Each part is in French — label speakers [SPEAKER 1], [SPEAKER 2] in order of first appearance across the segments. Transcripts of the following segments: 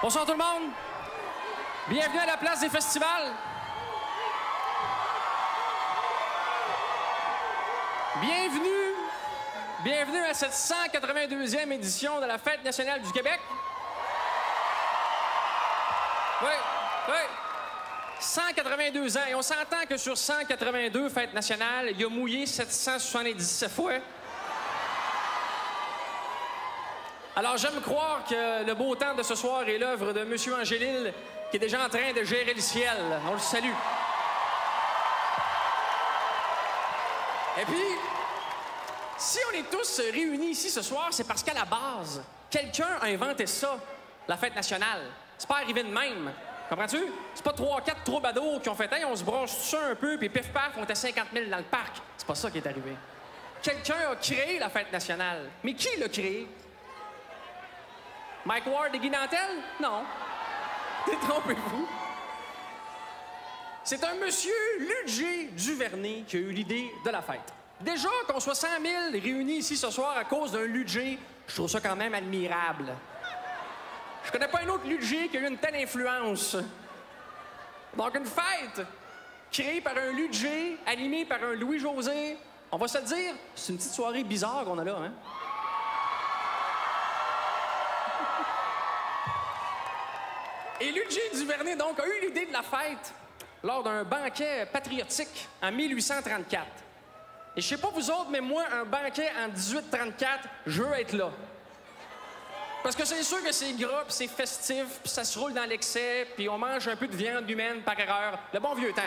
[SPEAKER 1] Bonsoir tout le monde. Bienvenue à la place des festivals. Bienvenue à cette 182e édition de la Fête nationale du Québec. Oui. 182 ans. Et on s'entend que sur 182 fêtes nationales, il a mouillé 777 fois. Alors, j'aime croire que le beau temps de ce soir est l'œuvre de M. Angélil, qui est déjà en train de gérer le ciel. On le salue. Et puis, si on est tous réunis ici ce soir, c'est parce qu'à la base, quelqu'un a inventé ça, la fête nationale. C'est pas arrivé de même. Comprends-tu? C'est pas 3-4 troubadours qui ont fait « Hey, on se branche tout ça un peu, puis pif-paf, on était 50 000 dans le parc. » C'est pas ça qui est arrivé. Quelqu'un a créé la fête nationale. Mais qui l'a créé? Mike Ward et Guy Nantel? Non. Détrompez-vous. C'est un monsieur Ludger Duvernay qui a eu l'idée de la fête. Déjà, qu'on soit 100 000 réunis ici ce soir à cause d'un Ludger, je trouve ça quand même admirable. Je connais pas un autre Ludger qui a eu une telle influence. Donc, une fête créée par un Ludger, animée par un Louis-José, on va se le dire, c'est une petite soirée bizarre qu'on a là, hein? Et Ludger Duvernay, donc, a eu l'idée de la fête lors d'un banquet patriotique en 1834. Et je sais pas vous autres, mais moi, un banquet en 1834, je veux être là. Parce que c'est sûr que c'est gras, puis c'est festif, puis ça se roule dans l'excès, puis on mange un peu de viande humaine par erreur. Le bon vieux temps.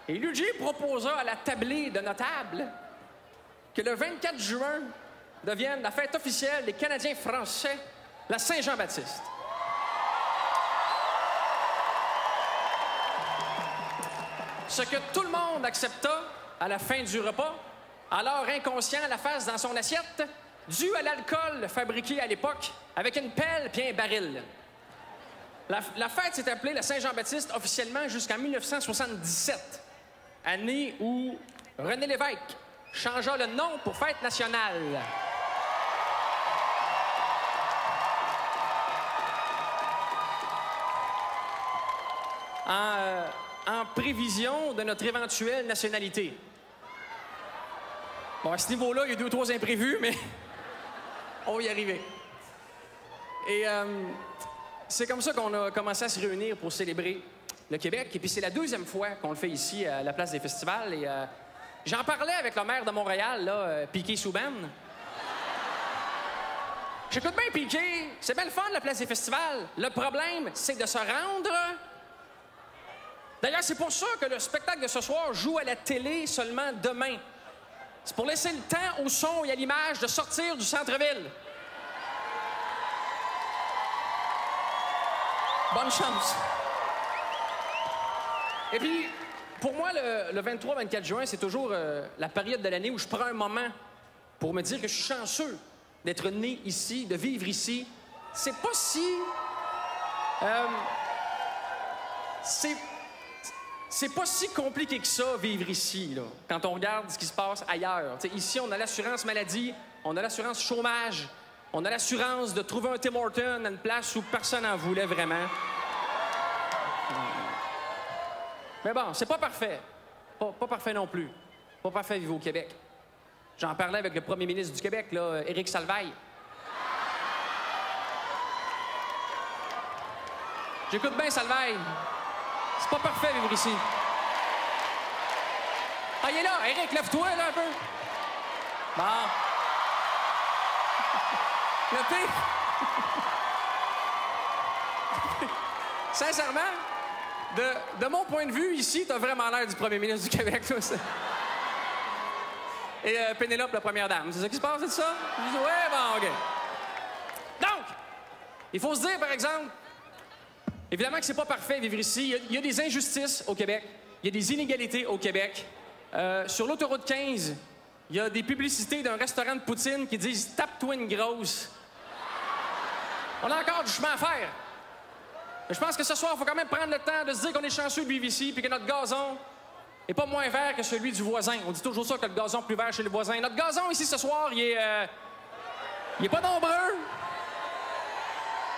[SPEAKER 1] Et Ludger proposa à la tablée de notables que le 24 juin devienne la fête officielle des Canadiens français, la Saint-Jean-Baptiste. Ce que tout le monde accepta à la fin du repas, alors inconscient la face dans son assiette, dû à l'alcool fabriqué à l'époque avec une pelle puis un baril. La fête s'est appelée la Saint-Jean-Baptiste officiellement jusqu'en 1977, année où René Lévesque changea le nom pour Fête nationale. En prévision de notre éventuelle nationalité. Bon, à ce niveau-là, il y a 2 ou 3 imprévus, mais on va y arriver. Et c'est comme ça qu'on a commencé à se réunir pour célébrer le Québec. Et puis c'est la 2e fois qu'on le fait ici à la place des festivals. Et j'en parlais avec le maire de Montréal, là, Piquet-Souban. J'écoute bien Piquet, c'est bien le fun, la place des festivals. Le problème, c'est de se rendre. D'ailleurs, c'est pour ça que le spectacle de ce soir joue à la télé seulement demain. C'est pour laisser le temps au son et à l'image de sortir du centre-ville. Bonne chance. Et puis, pour moi, le 23-24 juin, c'est toujours la période de l'année où je prends un moment pour me dire que je suis chanceux d'être né ici, de vivre ici. C'est pas si... C'est pas si compliqué que ça, vivre ici, là, quand on regarde ce qui se passe ailleurs. T'sais, ici, on a l'assurance maladie, on a l'assurance chômage, on a l'assurance de trouver un Tim Hortons à une place où personne n'en voulait vraiment. Mais bon, c'est pas parfait. Pas parfait non plus. Pas parfait vivre au Québec. J'en parlais avec le premier ministre du Québec, là, Éric Salvaille. J'écoute bien Salvaille. C'est pas parfait vivre ici. Ah, il est là! Éric, lève-toi, là, un peu. Bon. Le pire... Sincèrement, de mon point de vue, ici, t'as vraiment l'air du premier ministre du Québec, toi. Et Pénélope, la première dame. C'est ça qui se passe, c'est ça? Ouais, bon, OK. Donc, il faut se dire, par exemple, évidemment que c'est pas parfait vivre ici. Il y a des injustices au Québec. Il y a des inégalités au Québec. Sur l'autoroute 15, il y a des publicités d'un restaurant de poutine qui disent « Tape-toi une grosse ». On a encore du chemin à faire. Mais je pense que ce soir, il faut quand même prendre le temps de se dire qu'on est chanceux de vivre ici puis que notre gazon n'est pas moins vert que celui du voisin. On dit toujours ça, que le gazon est plus vert chez le voisin. Notre gazon ici ce soir, il est pas nombreux.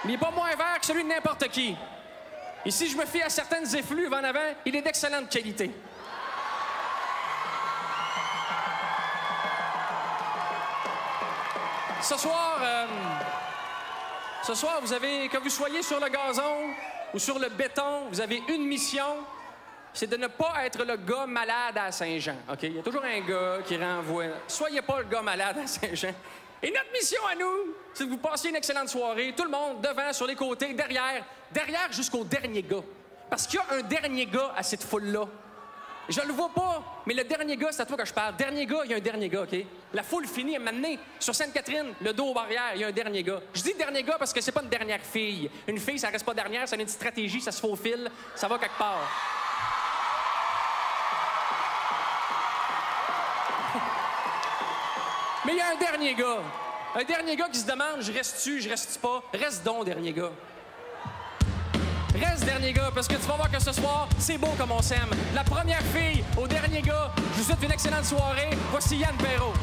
[SPEAKER 1] Mais il n'est pas moins vert que celui de n'importe qui. Et si je me fie à certaines effluves en avant, il est d'excellente qualité. Ce soir, vous avez, que vous soyez sur le gazon ou sur le béton, vous avez une mission, c'est de ne pas être le gars malade à Saint-Jean, OK? Il y a toujours un gars qui renvoie. Soyez pas le gars malade à Saint-Jean. Et notre mission à nous, c'est de vous passer une excellente soirée, tout le monde, devant, sur les côtés, derrière jusqu'au dernier gars. Parce qu'il y a un dernier gars à cette foule-là. Je le vois pas, mais le dernier gars, c'est à toi que je parle. Dernier gars, il y a un dernier gars, OK? La foule finit à m'amener sur Sainte-Catherine, le dos aux barrières, il y a un dernier gars. Je dis dernier gars parce que c'est pas une dernière fille. Une fille, ça reste pas dernière, c'est une stratégie, ça se faufile, ça va quelque part. Mais il y a un dernier gars. Un dernier gars qui se demande, je reste-tu, je reste-tu pas? Reste donc, dernier gars. Reste, dernier gars, parce que tu vas voir que ce soir, c'est beau comme on s'aime. La première fille au dernier gars, je vous souhaite une excellente soirée. Voici Yann Perrault.